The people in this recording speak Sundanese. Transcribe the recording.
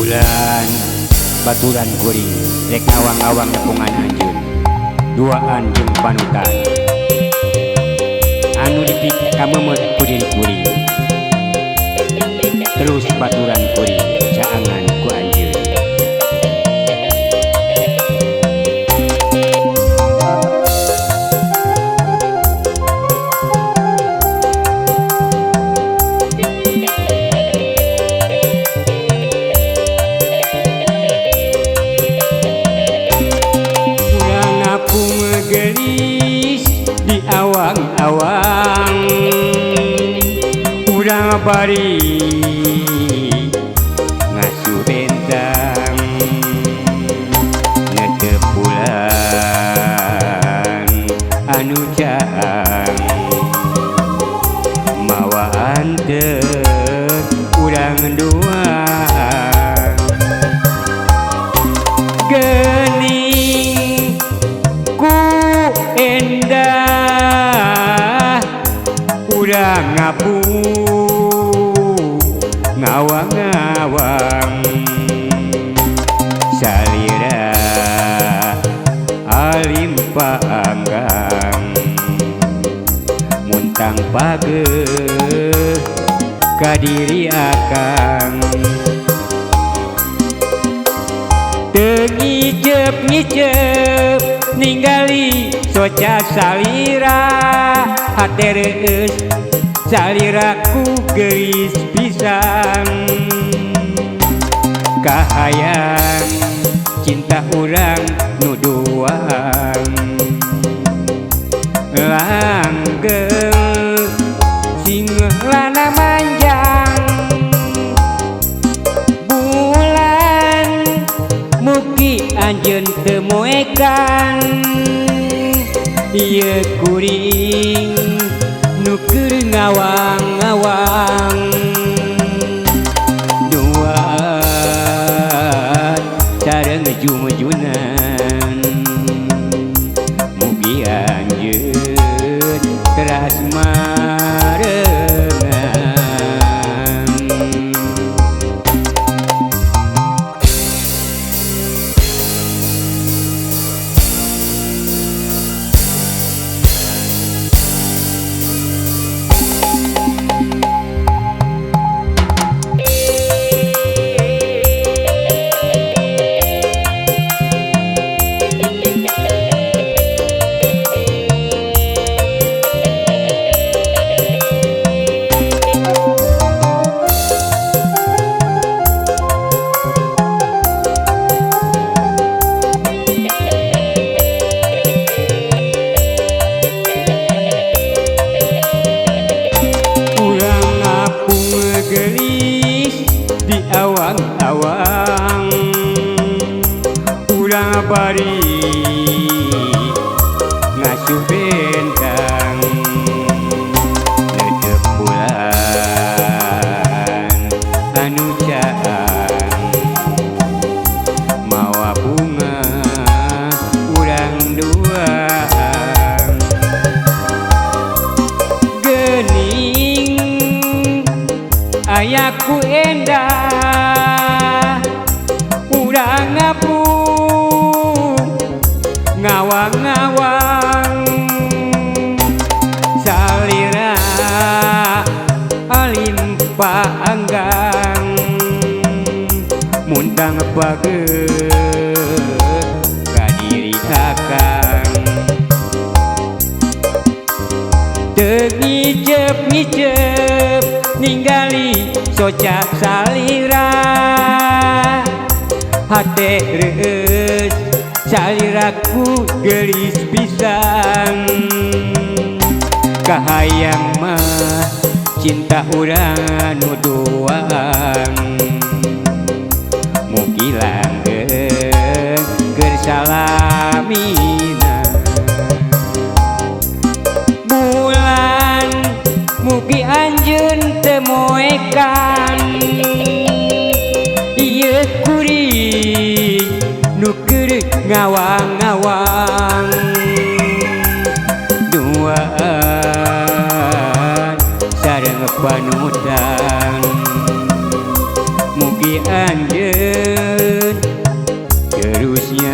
bulan baturan kuring rek ngawang-ngawang nepungan anjeun duaan jeung panutan anu dipik kamemet kuring-kuring terus baturan kuring caangan ku anjeun gelis di awang-awang urang bari ngasuh bentang netep bulan anu caang mawa antep urang duaan gening ku endah urang ngapung ngawang-ngawang salira alim paanggang muntang pageuh kadiri akang teu ngicep-ngicep ningali soca salira hate reus saliraku geulis pisan kahayang cinta urang nu duaan langgeng singlana manjang bulan mugi anjeun teu moekan ieu kuring nu keur ngawang-ngawang duaan sareng ngejum-junan mugi anjeun teras marengan gelis di awang-awang urang bari ngasuh bentang netep bulan anu caang mawa bunga urang duaan gening ayaku endah urang ngapung ngawang-ngawang salira alim paanggang muntang pageuh kadiri akang teu ngicep-ngicep ningali soca salira hate reus saliraku geulis pisan kahayang mah cinta urang nu duaan mugi langgeng keur salamina bulan mugi anjeun teu moekan ieu kuring nu keur ngawang-ngawang duaan sareng panutan mugi anjeun terusnya